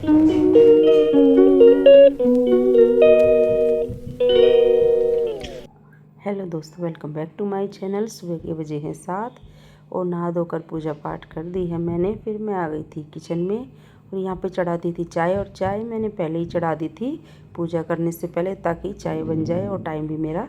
Hello दोस्तों, welcome back to my channel. सुबह के बजे हैं 7 और नहा धोकर पूजा पाठ कर दी है मैंने। फिर मैं आ गई थी किचन में और यहाँ पे चढ़ा दी थी चाय। और चाय मैंने पहले ही चढ़ा दी थी पूजा करने से पहले, ताकि चाय बन जाए और टाइम भी मेरा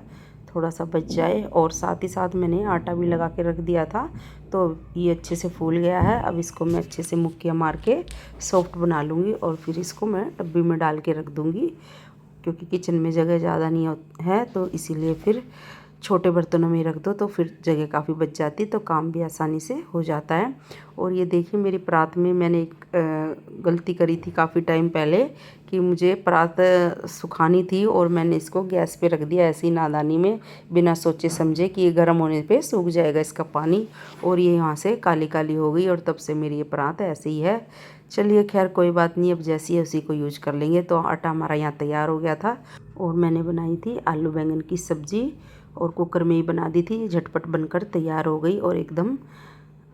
थोड़ा सा बच जाए। और साथ ही साथ मैंने आटा भी लगा के रख दिया था, तो ये अच्छे से फूल गया है। अब इसको मैं अच्छे से मुक्कियाँ मार के सॉफ्ट बना लूँगी और फिर इसको मैं डब्बी में डाल के रख दूँगी, क्योंकि किचन में जगह ज़्यादा नहीं है, तो इसीलिए फिर छोटे बर्तनों में रख दो तो फिर जगह काफ़ी बच जाती, तो काम भी आसानी से हो जाता है। और ये देखिए, मेरी परात में मैंने एक गलती करी थी काफ़ी टाइम पहले, कि मुझे परात सुखानी थी और मैंने इसको गैस पे रख दिया ऐसी नादानी में, बिना सोचे समझे कि ये गर्म होने पे सूख जाएगा इसका पानी, और ये यहाँ से काली काली हो गई और तब से मेरी ये परात ऐसे ही है। चलिए खैर कोई बात नहीं, अब जैसी है उसी को यूज कर लेंगे। तो आटा हमारा यहाँ तैयार हो गया था और मैंने बनाई थी आलू बैंगन की सब्ज़ी और कुकर में ही बना दी थी। झटपट बनकर तैयार हो गई और एकदम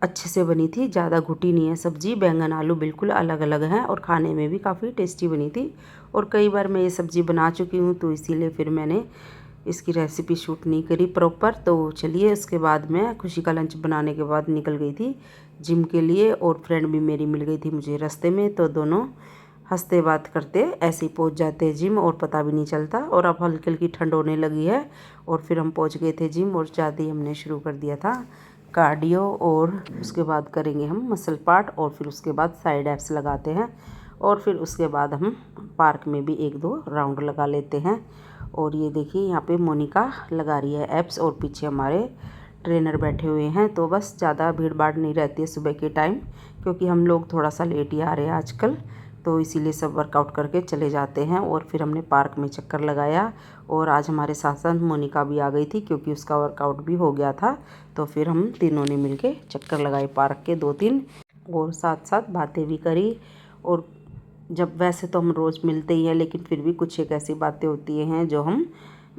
अच्छे से बनी थी, ज़्यादा घुटी नहीं है सब्ज़ी। बैंगन आलू बिल्कुल अलग अलग हैं और खाने में भी काफ़ी टेस्टी बनी थी। और कई बार मैं ये सब्ज़ी बना चुकी हूँ, तो इसीलिए फिर मैंने इसकी रेसिपी शूट नहीं करी प्रॉपर। तो चलिए, उसके बाद मैं खुशी का लंच बनाने के बाद निकल गई थी जिम के लिए, और फ्रेंड भी मेरी मिल गई थी मुझे रास्ते में। तो दोनों हंसते बात करते ऐसे ही पहुंच जाते हैं जिम और पता भी नहीं चलता। और अब हल्की हल्की ठंड होने लगी है और फिर हम पहुंच गए थे जिम, और जाते ही हमने शुरू कर दिया था कार्डियो। और उसके बाद करेंगे हम मसल पार्ट और फिर उसके बाद साइड एप्स लगाते हैं, और फिर उसके बाद हम पार्क में भी 1-2 राउंड लगा लेते हैं। और ये देखिए, यहाँ पे मोनिका लगा रही है एप्स और पीछे हमारे ट्रेनर बैठे हुए हैं। तो बस ज़्यादा भीड़ भाड़ नहीं रहती है सुबह के टाइम, क्योंकि हम लोग थोड़ा सा लेट ही आ रहे हैं आजकल, तो इसीलिए सब वर्कआउट करके चले जाते हैं। और फिर हमने पार्क में चक्कर लगाया, और आज हमारे साथ साथ मोनिका भी आ गई थी, क्योंकि उसका वर्कआउट भी हो गया था। तो फिर हम तीनों ने मिलके चक्कर लगाए पार्क के 2-3, और साथ साथ बातें भी करी। और जब वैसे तो हम रोज़ मिलते ही हैं, लेकिन फिर भी कुछ एक ऐसी बातें होती हैं जो हम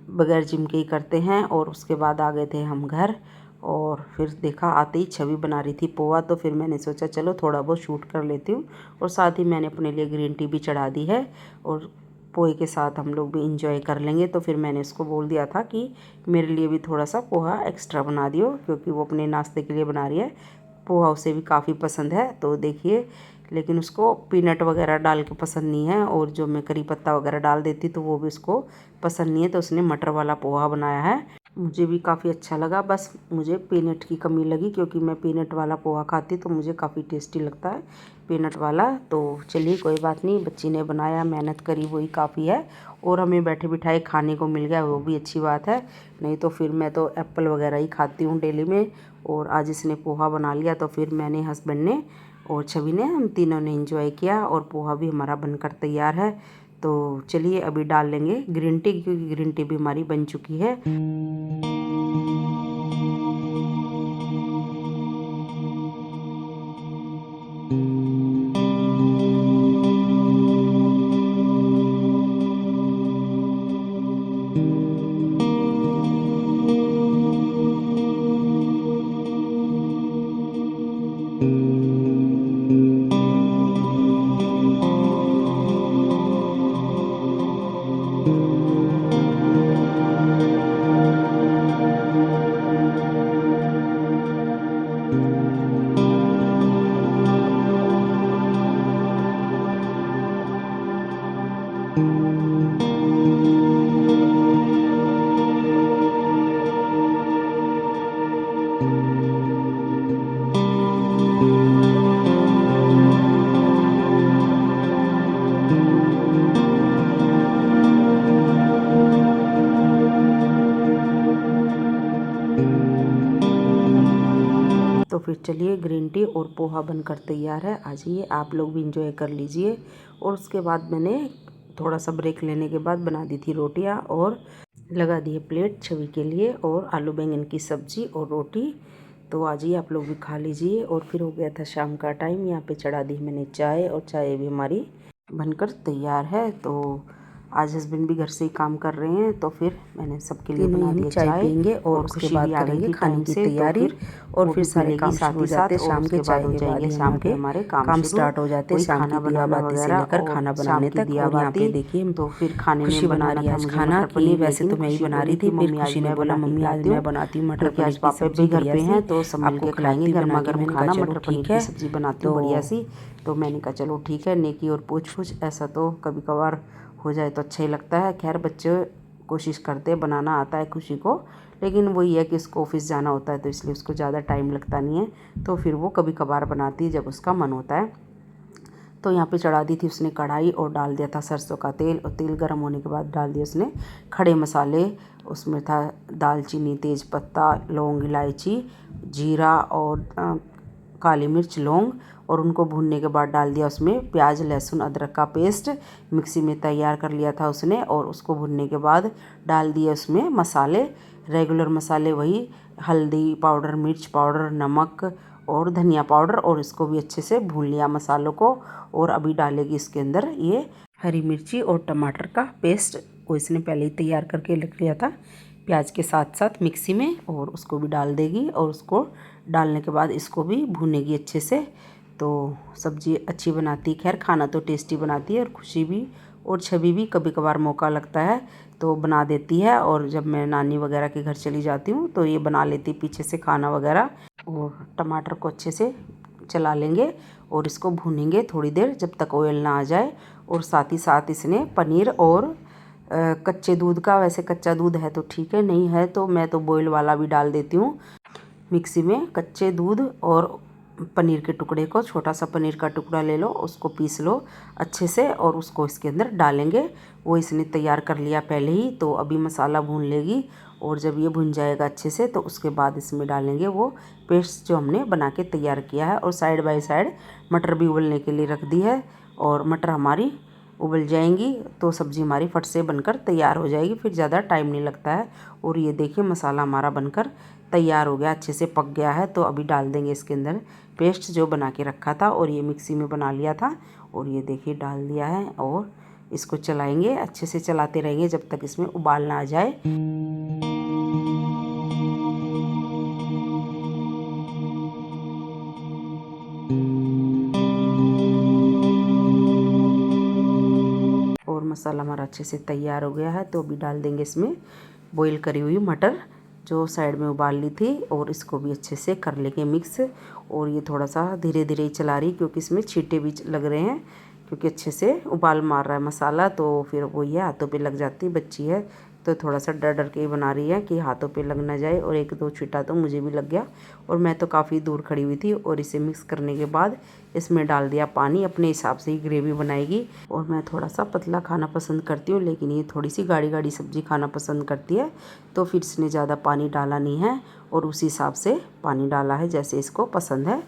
बगैर जिम के ही करते हैं। और उसके बाद आ गए थे हम घर, और फिर देखा आते ही छवि बना रही थी पोहा, तो फिर मैंने सोचा चलो थोड़ा बहुत शूट कर लेती हूँ। और साथ ही मैंने अपने लिए ग्रीन टी भी चढ़ा दी है, और पोहे के साथ हम लोग भी इंजॉय कर लेंगे। तो फिर मैंने उसको बोल दिया था कि मेरे लिए भी थोड़ा सा पोहा एक्स्ट्रा बना दियो, क्योंकि वो अपने नाश्ते के लिए बना रही है। पोहा उसे भी काफ़ी पसंद है, तो देखिए, लेकिन उसको पीनट वगैरह डाल के पसंद नहीं है, और जो मैं करी पत्ता वगैरह डाल देती तो वो भी उसको पसंद नहीं है, तो उसने मटर वाला पोहा बनाया है। मुझे भी काफ़ी अच्छा लगा, बस मुझे पीनट की कमी लगी, क्योंकि मैं पीनट वाला पोहा खाती तो मुझे काफ़ी टेस्टी लगता है पीनट वाला। तो चलिए कोई बात नहीं, बच्ची ने बनाया, मेहनत करी, वही काफ़ी है। और हमें बैठे बिठाए खाने को मिल गया, वो भी अच्छी बात है। नहीं तो फिर मैं तो एप्पल वगैरह ही खाती हूँ डेली में, और आज इसने पोहा बना लिया, तो फिर मैंने, हस्बैंड ने और छवि ने, हम तीनों ने एंजॉय किया, और पोहा भी हमारा बनकर तैयार है। तो चलिए अभी डाल लेंगे ग्रीन टी, क्योंकि ग्रीन टी भी हमारी बन चुकी है। तो फिर चलिए, ग्रीन टी और पोहा बनकर तैयार है, आ जाइए आप लोग भी इंजॉय कर लीजिए। और उसके बाद मैंने थोड़ा सा ब्रेक लेने के बाद बना दी थी रोटियां, और लगा दिए प्लेट छवि के लिए, और आलू बैंगन की सब्ज़ी और रोटी। तो आ जाइए आप लोग भी खा लीजिए। और फिर हो गया था शाम का टाइम, यहाँ पे चढ़ा दी मैंने चाय, और चाय भी हमारी बनकर तैयार है। तो आज हस्बैंड भी घर से ही काम कर रहे हैं, तो फिर मैंने सबके लिए बना दिया चाय पियेंगे और उसके बाद करेंगे खाने की तैयारी और फिर सारे काम शुरू हो जाते हैं। शाम के चाय के बाद ही शाम के हमारे काम स्टार्ट हो जाते हैं। शाम की दिया बाती से लेकर खाना बनाने तक। और यहाँ पे देखिए तो फिर खाने खुशी में बना रही है आज खाना की। वैसे तो मैं ही बना रही थी, फिर खुशी ने बोला मम्मी आज मैं बनाती हूँ मटर पनीर की सब्जी घर पे हैं, तो सब आपको मिलके खाएंगे गर्मा गर्म खाना। मटर पनीर ठीक है की सब्जी बनाती हूँ बढ़िया सी। तो मैंने कहा चलो ठीक है, नेकी और पूछ ऐसा तो कभी कभार हो जाए तो अच्छा ही लगता है। खैर बच्चे कोशिश करते हैं, बनाना आता है खुशी को, लेकिन वही है कि उसको ऑफिस जाना होता है, तो इसलिए उसको ज़्यादा टाइम लगता नहीं है। तो फिर वो कभी कभार बनाती है जब उसका मन होता है। तो यहाँ पे चढ़ा दी थी उसने कढ़ाई और डाल दिया था सरसों का तेल, और तेल गर्म होने के बाद डाल दिया उसने खड़े मसाले। उसमें था दालचीनी, तेज पत्ता, लौंग, इलायची, जीरा और काली मिर्च, लौंग, और उनको भूनने के बाद डाल दिया उसमें प्याज, लहसुन, अदरक का पेस्ट मिक्सी में तैयार कर लिया था उसने, और उसको भूनने के बाद डाल दिए उसमें मसाले, रेगुलर मसाले वही हल्दी पाउडर, मिर्च पाउडर, नमक और धनिया पाउडर, और इसको भी अच्छे से भून लिया मसालों को। और अभी डालेगी इसके अंदर ये हरी मिर्ची और टमाटर का पेस्ट, वो इसने पहले ही तैयार करके रख लिया था प्याज के साथ साथ मिक्सी में, और उसको भी डाल देगी। और उसको डालने के बाद इसको भी भूनेगी अच्छे से। तो सब्ज़ी अच्छी बनाती, खैर खाना तो टेस्टी बनाती है। और खुशी भी और छवि भी कभी कभार मौका लगता है तो बना देती है। और जब मैं नानी वगैरह के घर चली जाती हूँ तो ये बना लेती पीछे से खाना वगैरह। और टमाटर को अच्छे से चला लेंगे और इसको भूनेंगे थोड़ी देर जब तक ऑयल ना आ जाए। और साथ ही साथ इसने पनीर और कच्चे दूध का, वैसे कच्चा दूध है तो ठीक है, नहीं है तो मैं तो बॉयल वाला भी डाल देती हूँ मिक्सी में। कच्चे दूध और पनीर के टुकड़े को, छोटा सा पनीर का टुकड़ा ले लो, उसको पीस लो अच्छे से और उसको इसके अंदर डालेंगे। वो इसने तैयार कर लिया पहले ही, तो अभी मसाला भून लेगी। और जब ये भुन जाएगा अच्छे से तो उसके बाद इसमें डालेंगे वो पेस्ट जो हमने बना के तैयार किया है। और साइड बाय साइड मटर भी उबलने के लिए रख दी है, और मटर हमारी उबल जाएंगी तो सब्ज़ी हमारी फट से बनकर तैयार हो जाएगी, फिर ज़्यादा टाइम नहीं लगता है। और ये देखिए मसाला हमारा बनकर तैयार हो गया, अच्छे से पक गया है। तो अभी डाल देंगे इसके अंदर पेस्ट जो बना के रखा था, और ये मिक्सी में बना लिया था, और ये देखिए डाल दिया है। और इसको चलाएंगे, अच्छे से चलाते रहेंगे जब तक इसमें उबाल ना आ जाए। और मसाला हमारा अच्छे से तैयार हो गया है, तो अभी डाल देंगे इसमें बॉईल करी हुई मटर जो साइड में उबाल ली थी, और इसको भी अच्छे से कर लेंगे मिक्स। और ये थोड़ा सा धीरे धीरे ही चला रही क्योंकि इसमें छींटे भी लग रहे हैं, क्योंकि अच्छे से उबाल मार रहा है मसाला, तो फिर वो ये हाथों पे लग जाती, बच्ची है तो थोड़ा सा डर डर के ही बना रही है कि हाथों पे लग ना जाए। और एक दो छींटा तो मुझे भी लग गया, और मैं तो काफ़ी दूर खड़ी हुई थी। और इसे मिक्स करने के बाद इसमें डाल दिया पानी, अपने हिसाब से ही ग्रेवी बनाएगी। और मैं थोड़ा सा पतला खाना पसंद करती हूँ, लेकिन ये थोड़ी सी गाढ़ी गाढ़ी सब्ज़ी खाना पसंद करती है, तो फिर इसने ज़्यादा पानी डाला नहीं है, और उसी हिसाब से पानी डाला है जैसे इसको पसंद है।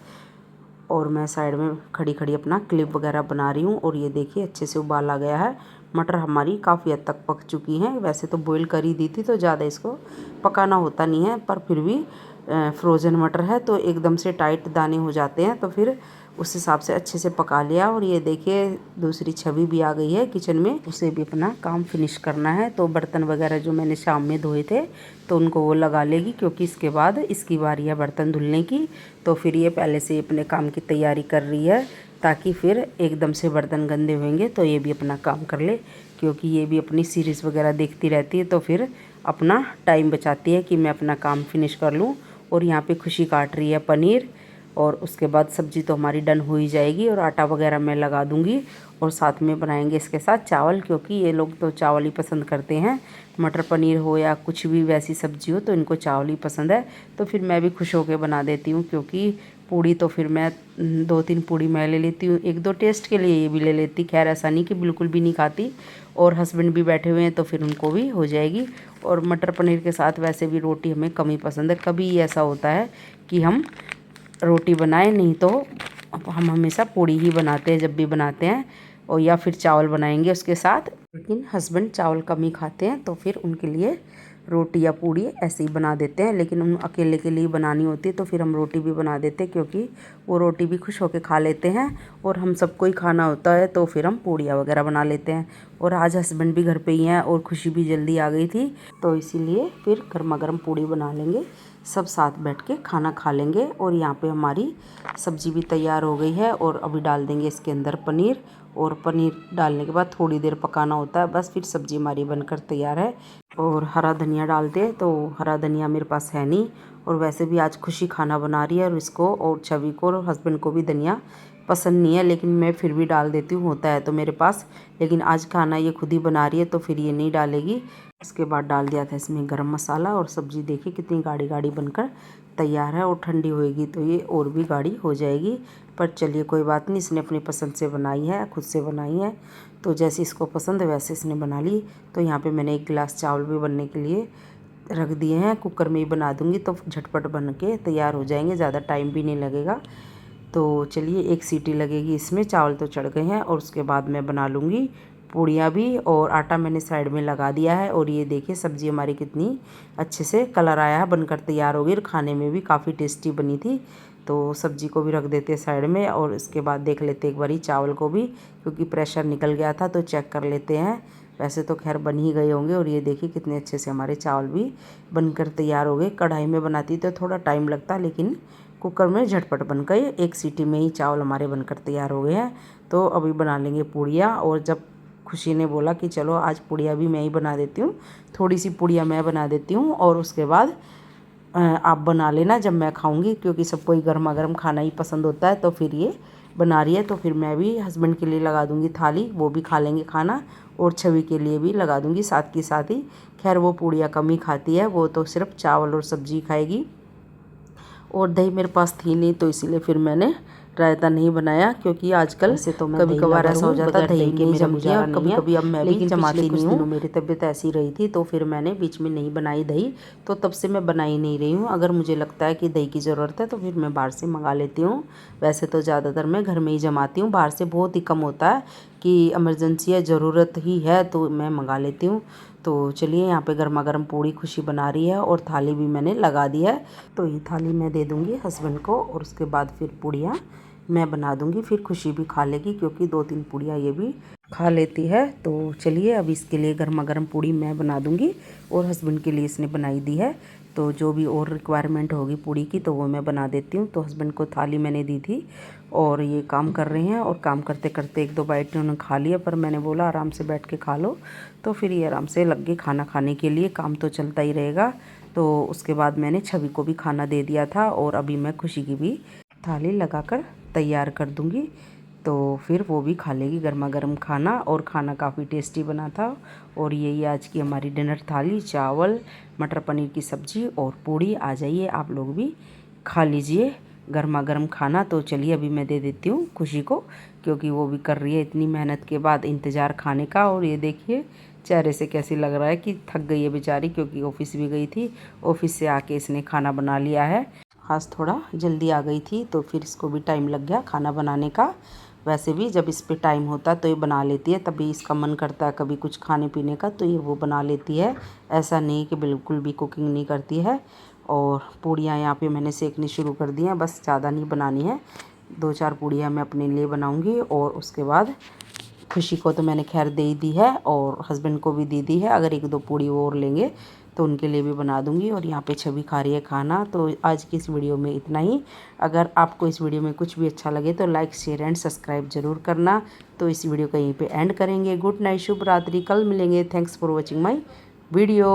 और मैं साइड में खड़ी खड़ी अपना क्लिप वगैरह बना रही हूँ। और ये देखिए अच्छे से उबाल आ गया है, मटर हमारी काफ़ी हद तक पक चुकी हैं। वैसे तो बॉईल कर ही दी थी तो ज़्यादा इसको पकाना होता नहीं है, पर फिर भी फ्रोज़न मटर है तो एकदम से टाइट दाने हो जाते हैं, तो फिर उस हिसाब से अच्छे से पका लिया। और ये देखिए दूसरी छवि भी आ गई है किचन में, उसे भी अपना काम फिनिश करना है। तो बर्तन वगैरह जो मैंने शाम में धोए थे तो उनको वो लगा लेगी, क्योंकि इसके बाद इसकी बारी है बर्तन धुलने की। तो फिर ये पहले से अपने काम की तैयारी कर रही है, ताकि फिर एकदम से बर्तन गंदे होंगे तो ये भी अपना काम कर ले, क्योंकि ये भी अपनी सीरीज़ वगैरह देखती रहती है, तो फिर अपना टाइम बचाती है कि मैं अपना काम फिनिश कर लूँ। और यहाँ पे खुशी काट रही है पनीर, और उसके बाद सब्ज़ी तो हमारी डन हो ही जाएगी, और आटा वगैरह मैं लगा दूँगी। और साथ में बनाएंगे इसके साथ चावल, क्योंकि ये लोग तो चावल ही पसंद करते हैं, मटर पनीर हो या कुछ भी वैसी सब्ज़ी हो तो इनको चावल ही पसंद है। तो फिर मैं भी खुश होकर बना देती हूँ, क्योंकि पूड़ी तो फिर मैं 2-3 पूड़ी मैं ले लेती हूँ, 1-2 टेस्ट के लिए ये भी ले लेती। खैर ऐसा नहीं कि बिल्कुल भी नहीं खाती, और हस्बैंड भी बैठे हुए हैं तो फिर उनको भी हो जाएगी। और मटर पनीर के साथ वैसे भी रोटी हमें कम ही पसंद है, कभी ऐसा होता है कि हम रोटी बनाए, नहीं तो हम हमेशा पूड़ी ही बनाते हैं जब भी बनाते हैं, और या फिर चावल बनाएंगे उसके साथ। लेकिन हस्बैंड चावल कम ही खाते हैं, तो फिर उनके लिए रोटी या पूड़ी ऐसे ही बना देते हैं, लेकिन हम अकेले के लिए बनानी होती है तो फिर हम रोटी भी बना देते हैं, क्योंकि वो रोटी भी खुश होकर खा लेते हैं और हम सबको ही खाना होता है तो फिर हम पूड़ियाँ वगैरह बना लेते हैं। और आज हस्बैंड भी घर पे ही हैं और खुशी भी जल्दी आ गई थी, तो इसीलिए फिर गर्मा गर्म पूड़ी बना लेंगे, सब साथ बैठ के खाना खा लेंगे। और यहाँ पे हमारी सब्ज़ी भी तैयार हो गई है और अभी डाल देंगे इसके अंदर पनीर, और पनीर डालने के बाद थोड़ी देर पकाना होता है, बस फिर सब्ज़ी हमारी बनकर तैयार है। और हरा धनिया डालते हैं, तो हरा धनिया मेरे पास है नहीं, और वैसे भी आज खुशी खाना बना रही है और इसको और छवि को और हस्बैंड को भी धनिया पसंद नहीं है, लेकिन मैं फिर भी डाल देती हूँ, होता है तो मेरे पास। लेकिन आज खाना ये खुद ही बना रही है तो फिर ये नहीं डालेगी। इसके बाद डाल दिया था इसमें गरम मसाला, और सब्ज़ी देखिए कितनी गाढ़ी गाढ़ी बनकर तैयार है, और ठंडी होएगी तो ये और भी गाढ़ी हो जाएगी। पर चलिए कोई बात नहीं, इसने अपनी पसंद से बनाई है, खुद से बनाई है, तो जैसे इसको पसंद है वैसे इसने बना ली। तो यहाँ पे मैंने 1 गिलास चावल भी बनने के लिए रख दिए हैं, कुकर में ही बना दूँगी तो झटपट बन के तैयार हो जाएंगे, ज़्यादा टाइम भी नहीं लगेगा। तो चलिए 1 सीटी लगेगी इसमें, चावल तो चढ़ गए हैं, और उसके बाद मैं बना लूँगी पूड़ियाँ भी। और आटा मैंने साइड में लगा दिया है, और ये देखिए सब्ज़ी हमारी कितनी अच्छे से कलर आया है, बनकर तैयार हो गई, और खाने में भी काफ़ी टेस्टी बनी थी। तो सब्ज़ी को भी रख देते हैं साइड में, और इसके बाद देख लेते एक बारी चावल को भी, क्योंकि प्रेशर निकल गया था तो चेक कर लेते हैं। वैसे तो खैर बन ही गए होंगे, और ये देखिए कितने अच्छे से हमारे चावल भी बनकर तैयार हो गए। कढ़ाई में बनाती तो थोड़ा टाइम लगता, लेकिन कुकर में झटपट बन गए, 1 सीटी में ही चावल हमारे बनकर तैयार हो गए हैं। तो अभी बना लेंगे पूड़ियाँ। और जब खुशी ने बोला कि चलो आज पूड़ियाँ भी मैं ही बना देती हूँ, थोड़ी सी पूड़ियाँ मैं बना देती हूँ और उसके बाद आप बना लेना जब मैं खाऊंगी, क्योंकि सबको ही गर्मा गर्म खाना ही पसंद होता है। तो फिर ये बना रही है, तो फिर मैं भी हस्बैंड के लिए लगा दूंगी थाली, वो भी खा लेंगे खाना, और छवि के लिए भी लगा दूंगी साथ की साथ ही। खैर वो पूड़ियाँ कम ही खाती है, वो तो सिर्फ चावल और सब्जी खाएगी, और दही मेरे पास थी नहीं, तो इसीलिए फिर मैंने रायता नहीं बनाया, क्योंकि आजकल से तो मैं कभी कभार ऐसा हो जाता है दही के नहीं मेरा जमती है, और कभी कभी अब मैं भी लेकिन जमाती पिछले कुछ नहीं दिनों हूँ। मेरी तबीयत ऐसी रही थी, तो फिर मैंने बीच में नहीं बनाई दही, तो तब से मैं बना ही नहीं रही हूँ। अगर मुझे लगता है कि दही की ज़रूरत है तो फिर मैं बाहर से मंगा लेती हूँ। वैसे तो ज़्यादातर मैं घर में ही जमाती हूँ, बाहर से बहुत ही कम होता है कि इमरजेंसी है, ज़रूरत ही है तो मैं मंगा लेती हूँ। तो चलिए यहाँ पे गर्मा गर्म पूड़ी खुशी बना रही है, और थाली भी मैंने लगा दी है, तो ये थाली मैं दे दूँगी हस्बैंड को, और उसके बाद फिर पूड़ियाँ मैं बना दूँगी, फिर खुशी भी खा लेगी, क्योंकि 2-3 पूड़ियाँ ये भी खा लेती है। तो चलिए अब इसके लिए गर्मा गर्म पूड़ी मैं बना दूँगी, और हस्बैंड के लिए इसने बनाई दी है, तो जो भी और रिक्वायरमेंट होगी पूड़ी की तो वो मैं बना देती हूँ। तो हस्बैंड को थाली मैंने दी थी, और ये काम कर रहे हैं, और काम करते करते 1-2 बाइट उन्होंने खा लिया, पर मैंने बोला आराम से बैठ के खा लो, तो फिर ये आराम से लग गए खाना खाने के लिए, काम तो चलता ही रहेगा। तो उसके बाद मैंने छवि को भी खाना दे दिया था, और अभी मैं खुशी की भी थाली लगाकर तैयार कर दूंगी, तो फिर वो भी खा लेगी गर्मा गर्म खाना। और खाना काफ़ी टेस्टी बना था, और यही आज की हमारी डिनर थाली, चावल, मटर पनीर की सब्ज़ी और पूड़ी। आ जाइए आप लोग भी खा लीजिए गर्मा गर्म खाना। तो चलिए अभी मैं दे देती हूँ खुशी को, क्योंकि वो भी कर रही है इतनी मेहनत के बाद इंतज़ार खाने का। और ये देखिए चेहरे से कैसी लग रहा है कि थक गई है बेचारी, क्योंकि ऑफिस भी गई थी, ऑफिस से आके इसने खाना बना लिया है। आज थोड़ा जल्दी आ गई थी, तो फिर इसको भी टाइम लग गया खाना बनाने का। वैसे भी जब इस पे टाइम होता है तो ये बना लेती है, तभी इसका मन करता है कभी कुछ खाने पीने का तो ये वो बना लेती है, ऐसा नहीं कि बिल्कुल भी कुकिंग नहीं करती है। और पूड़ियाँ यहाँ पे मैंने सेकनी शुरू कर दी हैं, बस ज़्यादा नहीं बनानी है, 2-4 पूड़ियाँ मैं अपने लिए बनाऊँगी, और उसके बाद खुशी को तो मैंने खैर दे ही दी है, और हस्बैंड को भी दे दी है, अगर 1-2 पूड़ी और लेंगे तो उनके लिए भी बना दूंगी। और यहाँ पे छवि खा रही है खाना। तो आज की इस वीडियो में इतना ही। अगर आपको इस वीडियो में कुछ भी अच्छा लगे तो लाइक शेयर एंड सब्सक्राइब जरूर करना। तो इस वीडियो को यहीं पे एंड करेंगे। गुड नाइट, शुभ रात्रि, कल मिलेंगे। Thanks for watching my video.